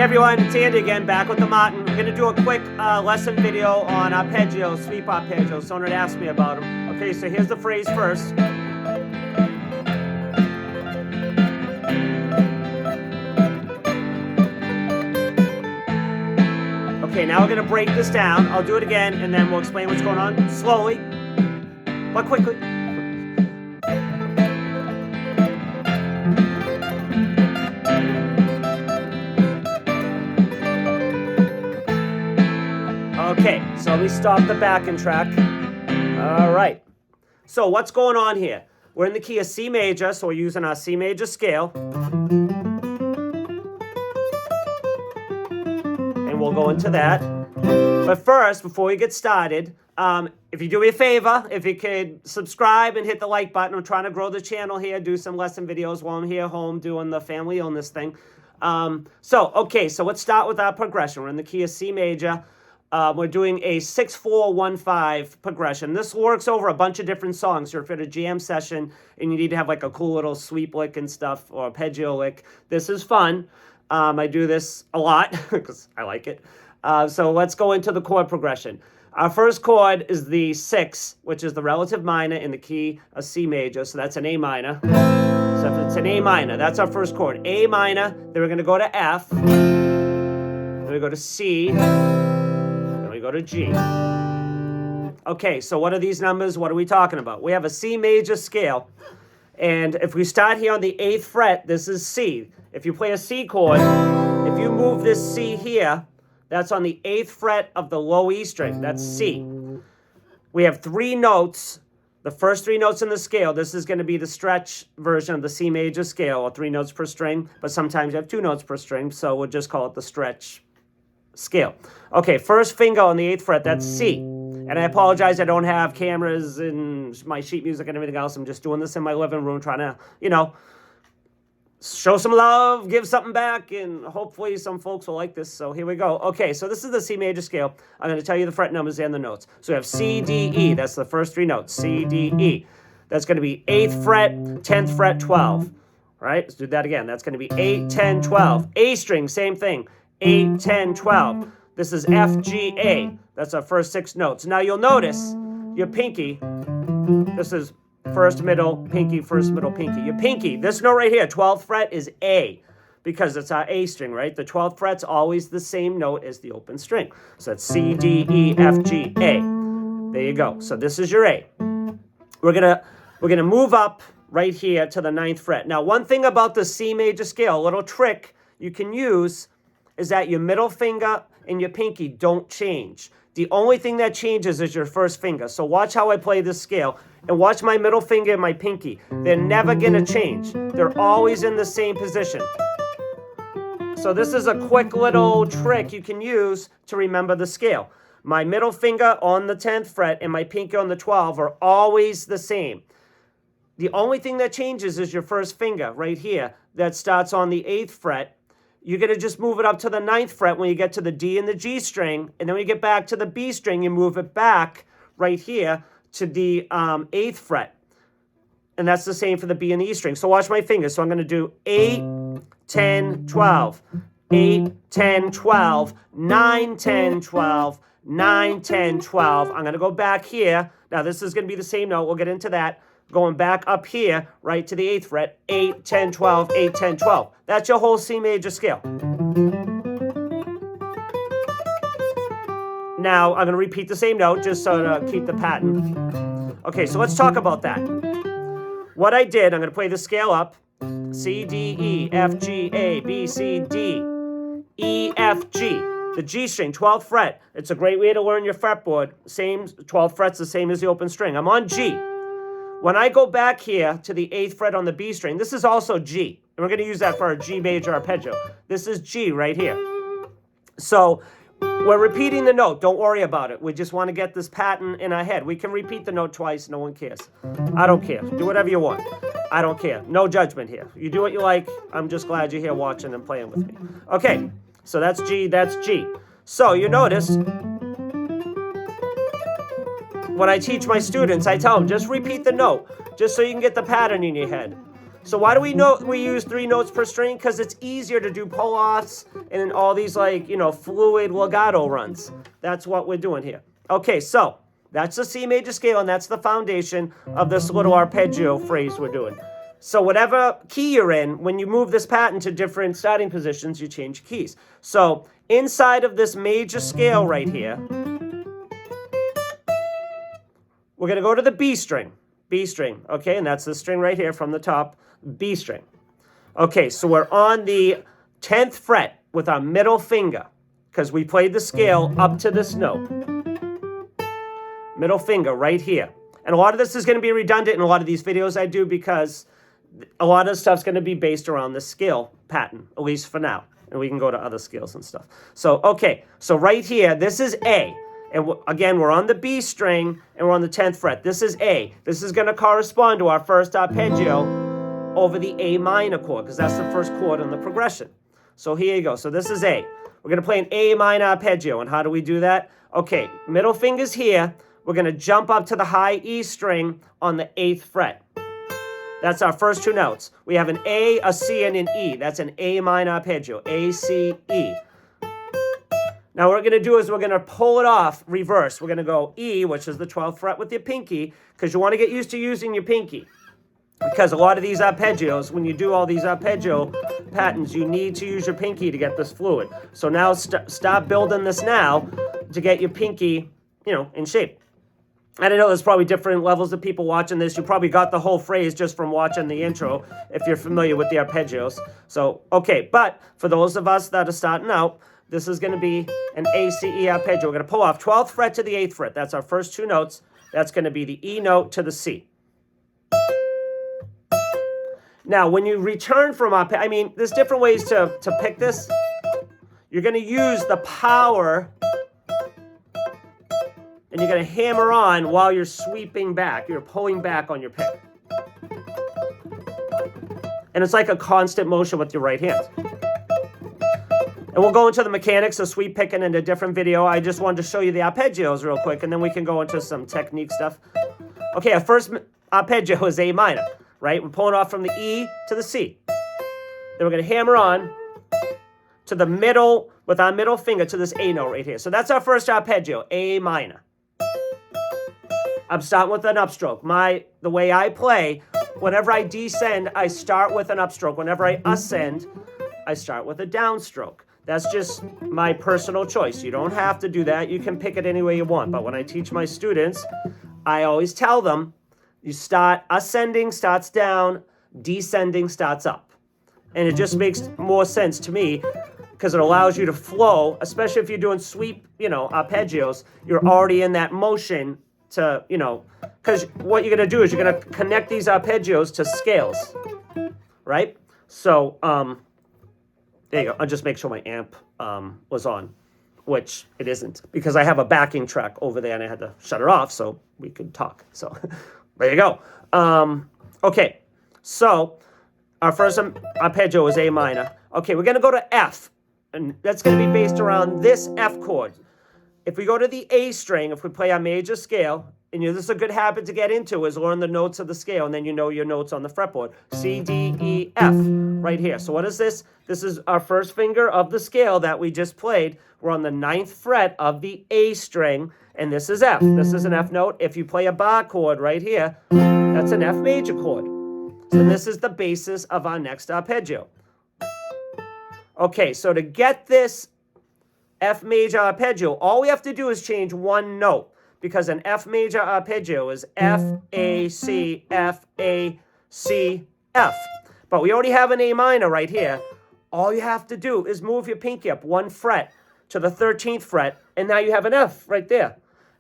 Hey everyone, it's Andy again, back with the Martin. We're going to do a quick lesson video on arpeggio, sweep arpeggio. Someone had asked me about them. Okay, so here's the phrase first. Okay, now we're going to break this down. I'll do it again, and then we'll explain what's going on slowly, but quickly. Okay, so let me stop the backing track. All right. So what's going on here? We're in the key of C major, so we're using our C major scale. And we'll go into that. But first, before we get started, if you do me a favor, if you could subscribe and hit the like button. I'm trying to grow the channel here, do some lesson videos while I'm here home doing the family illness thing. So let's start with our progression. We're in the key of C major. We're doing a 6-4-1-5 progression. This works over a bunch of different songs. If you're at a jam session and you need to have like a cool little sweep lick and stuff, or arpeggio lick, this is fun. I do this a lot because I like it. So let's go into the chord progression. Our first chord is the 6, which is the relative minor in the key of C major. So that's an A minor. So if it's an A minor, that's our first chord. A minor, then we're going to go to F, then we go to C, go to G. Okay, so what are these numbers? What are we talking about? We have a C major scale. And if we start here on the 8th fret, this is C. If you play a C chord, if you move this C here, that's on the 8th fret of the low E string. That's C. We have 3 notes. The first 3 notes in the scale, this is going to be the stretch version of the C major scale, or 3 notes per string, but sometimes you have 2 notes per string, so we'll just call it the stretch scale. Okay, first finger on the 8th fret, that's C. And I apologize, I don't have cameras and my sheet music and everything else. I'm just doing this in my living room, trying to, show some love, give something back, and hopefully some folks will like this. So here we go. Okay, so this is the C major scale. I'm going to tell you the fret numbers and the notes. So we have C, D, E. That's the first 3 notes. C, D, E. That's going to be 8th fret, 10th fret, 12. All right, let's do that again. That's going to be 8, 10, 12. A string, same thing. 8, 10, 12. This is F, G, A. That's our first 6 notes. Now you'll notice your pinky, this is first, middle, pinky, first, middle, pinky. Your pinky, this note right here, 12th fret is A, because it's our A string, right? The 12th fret's always the same note as the open string. So that's C, D, E, F, G, A. There you go. So this is your A. We're gonna move up right here to the 9th fret. Now, one thing about the C major scale, a little trick you can use, is that your middle finger and your pinky don't change. The only thing that changes is your first finger. So watch how I play this scale, and watch my middle finger and my pinky. They're never gonna change. They're always in the same position. So this is a quick little trick you can use to remember the scale. My middle finger on the 10th fret and my pinky on the 12 are always the same. The only thing that changes is your first finger right here that starts on the 8th fret. You're going to just move it up to the 9th fret when you get to the D and the G string. And then when you get back to the B string, you move it back right here to the 8th fret. And that's the same for the B and the E string. So watch my fingers. So I'm going to do 8, 10, 12, 8, 10, 12, 9, 10, 12, 9, 10, 12. I'm going to go back here. Now this is going to be the same note. We'll get into that. Going back up here, right to the 8th fret, 8, 10, 12, 8, 10, 12. That's your whole C major scale. Now, I'm going to repeat the same note just so to keep the pattern. Okay, so let's talk about that. What I did, I'm going to play the scale up. C, D, E, F, G, A, B, C, D, E, F, G. The G string, 12th fret. It's a great way to learn your fretboard. Same, 12th fret's the same as the open string. I'm on G. When I go back here to the 8th fret on the B string, this is also G. And we're going to use that for our G major arpeggio. This is G right here. So we're repeating the note. Don't worry about it. We just want to get this pattern in our head. We can repeat the note twice. No one cares. I don't care. Do whatever you want. I don't care. No judgment here. You do what you like. I'm just glad you're here watching and playing with me. Okay, so that's G. That's G. So you notice when I teach my students, I tell them, just repeat the note, just so you can get the pattern in your head. So why do we use 3 notes per string? Because it's easier to do pull-offs and all these like, fluid legato runs. That's what we're doing here. Okay, so that's the C major scale, and that's the foundation of this little arpeggio phrase we're doing. So whatever key you're in, when you move this pattern to different starting positions, you change keys. So inside of this major scale right here, we're going to go to the B string, okay? And that's the string right here from the top, B string. Okay, so we're on the 10th fret with our middle finger because we played the scale up to this note. Middle finger right here. And a lot of this is going to be redundant in a lot of these videos I do because a lot of stuff's going to be based around the scale pattern, at least for now. And we can go to other scales and stuff. So, okay, so right here, this is A. And again, we're on the B string, and we're on the 10th fret. This is A. This is going to correspond to our first arpeggio over the A minor chord, because that's the first chord in the progression. So here you go. So this is A. We're going to play an A minor arpeggio. And how do we do that? Okay, middle finger's here. We're going to jump up to the high E string on the 8th fret. That's our first 2 notes. We have an A, a C, and an E. That's an A minor arpeggio, A, C, E. Now what we're going to do is we're going to pull it off reverse. We're going to go E, which is the 12th fret with your pinky, because you want to get used to using your pinky. Because a lot of these arpeggios, when you do all these arpeggio patterns, you need to use your pinky to get this fluid. So now start building this now to get your pinky, in shape. And I know there's probably different levels of people watching this. You probably got the whole phrase just from watching the intro if you're familiar with the arpeggios. So, okay, but for those of us that are starting out, this is going to be an A, C, E arpeggio. We're going to pull off 12th fret to the 8th fret. That's our first 2 notes. That's going to be the E note to the C. Now, when you return from there's different ways to pick this. You're going to use the power, and you're going to hammer on while you're sweeping back. You're pulling back on your pick. And it's like a constant motion with your right hand. And we'll go into the mechanics of sweep picking in a different video. I just wanted to show you the arpeggios real quick, and then we can go into some technique stuff. Okay, our first arpeggio is A minor, right? We're pulling off from the E to the C. Then we're going to hammer on to the middle, with our middle finger to this A note right here. So that's our first arpeggio, A minor. I'm starting with an upstroke. The way I play, whenever I descend, I start with an upstroke. Whenever I ascend, I start with a downstroke. That's just my personal choice. You don't have to do that. You can pick it any way you want. But when I teach my students, I always tell them, you start ascending starts down, descending starts up. And it just makes more sense to me because it allows you to flow, especially if you're doing sweep, arpeggios. You're already in that motion to, because what you're going to do is you're going to connect these arpeggios to scales, right? So, there you go. I'll just make sure my amp was on, which it isn't, because I have a backing track over there and I had to shut it off so we could talk. So, there you go. Okay, so our first arpeggio is A minor. Okay, we're going to go to F, and that's going to be based around this F chord. If we go to the A string, if we play our major scale, and this is a good habit to get into, is learn the notes of the scale, and then you know your notes on the fretboard. C, D, E, F, right here. So what is this? This is our first finger of the scale that we just played. We're on the 9th fret of the A string, and this is F. This is an F note. If you play a bar chord right here, that's an F major chord. So this is the basis of our next arpeggio. Okay, so to get this F major arpeggio, all we have to do is change one note, because an F major arpeggio is F, A, C, F, A, C, F. But we already have an A minor right here. All you have to do is move your pinky up 1 fret to the 13th fret, and now you have an F right there.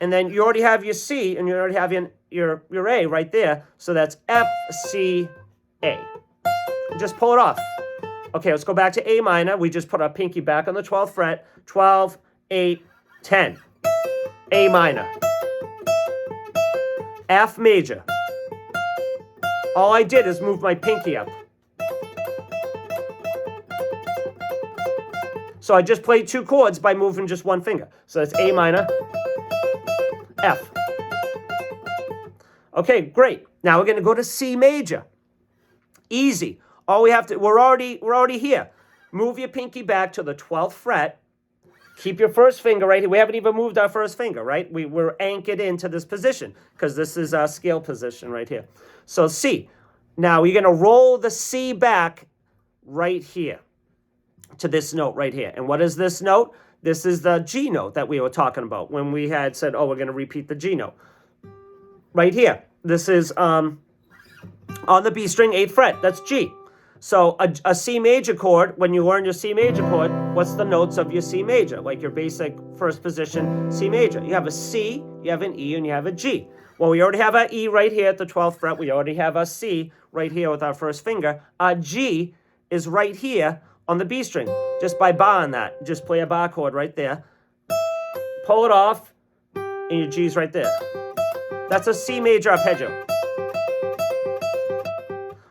And then you already have your C, and you already have your A right there. So that's F, C, A. Just pull it off. Okay, let's go back to A minor. We just put our pinky back on the 12th fret. 12, 8, 10. A minor. F major. All I did is move my pinky up. So I just played 2 chords by moving just 1 finger. So that's A minor, F. Okay, great. Now we're going to go to C major. Easy. All we have to, we're already here. Move your pinky back to the 12th fret. Keep your first finger right here. We haven't even moved our first finger, right? We're anchored into this position because this is our scale position right here. So C. Now you're going to roll the C back right here to this note right here. And what is this note? This is the G note that we were talking about when we had said, oh, we're going to repeat the G note. Right here. This is on the B string, 8th fret. That's G. So a C major chord, when you learn your C major chord, what's the notes of your C major? Like your basic first position C major. You have a C, you have an E, and you have a G. Well, we already have our E right here at the 12th fret. We already have our C right here with our first finger. Our G is right here on the B string. Just by barring that. Just play a bar chord right there. Pull it off, and your G's right there. That's a C major arpeggio.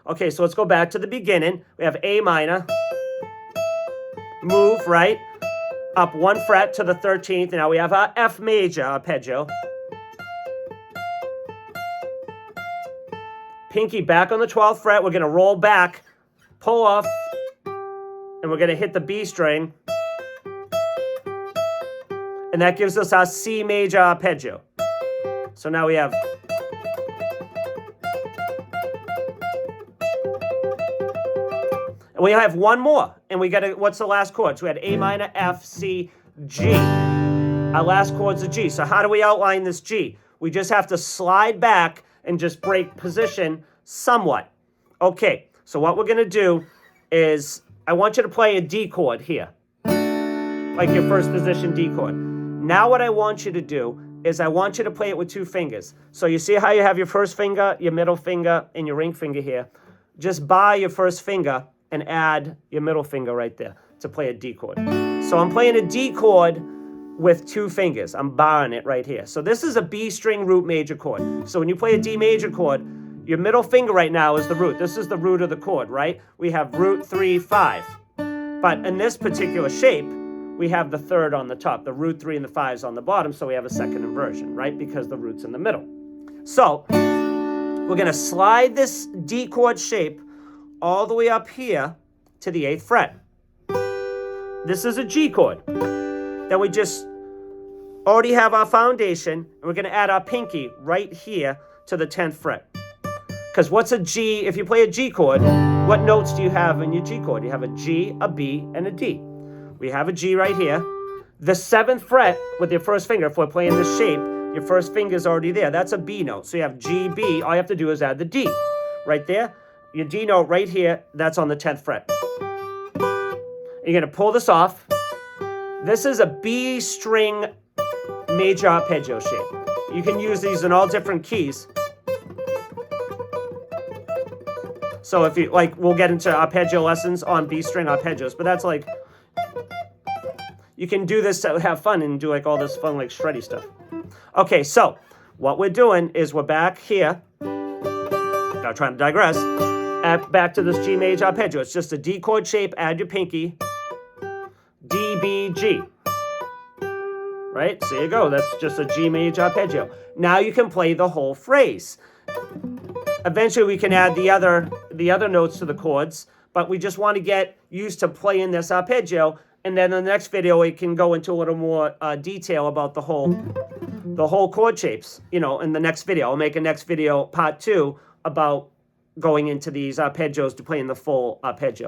Okay, so let's go back to the beginning. We have A minor. Move, right? Up 1 fret to the 13th. Now we have our F major arpeggio. Pinky back on the 12th fret. We're going to roll back, pull off, and we're going to hit the B string. And that gives us our C major arpeggio. So now we have... We have one more, and we got to, what's the last chord? So we had A minor, F, C, G. Our last chord's a G. So how do we outline this G? We just have to slide back and just break position somewhat. Okay, so what we're going to do is, I want you to play a D chord here, like your first position D chord. Now what I want you to do is I want you to play it with 2 fingers. So you see how you have your first finger, your middle finger, and your ring finger here? Just bar your first finger and add your middle finger right there to play a D chord. So I'm playing a D chord with 2 fingers. I'm barring it right here. So this is a B string root major chord. So when you play a D major chord, your middle finger right now is the root. This is the root of the chord, right? We have root 3, 5. But in this particular shape, we have the 3rd on the top. The root 3 and the 5 is on the bottom, so we have a second inversion, right? Because the root's in the middle. So we're going to slide this D chord shape all the way up here to the 8th fret. This is a G chord. Then we just already have our foundation, and we're going to add our pinky right here to the 10th fret. Because what's a G? If you play a G chord, what notes do you have in your G chord? You have a G, a B, and a D. We have a G right here. The 7th fret with your first finger, if we're playing this shape, your first finger is already there. That's a B note. So you have G, B. All you have to do is add the D right there. Your D note right here, that's on the 10th fret. You're going to pull this off. This is a B string major arpeggio shape. You can use these in all different keys. So if you, like, we'll get into arpeggio lessons on B string arpeggios, but that's like, you can do this to have fun and do like all this fun like shreddy stuff. Okay, so what we're doing is we're back here. Not trying to digress. Back to this G major arpeggio. It's just a D chord shape. Add your pinky. D, B, G. Right? So there you go. That's just a G major arpeggio. Now you can play the whole phrase. Eventually we can add the other notes to the chords, but we just want to get used to playing this arpeggio, and then in the next video we can go into a little more detail about the whole chord shapes. You know, in the next video. I'll make a next video, part 2, about going into these arpeggios to playing the full arpeggio.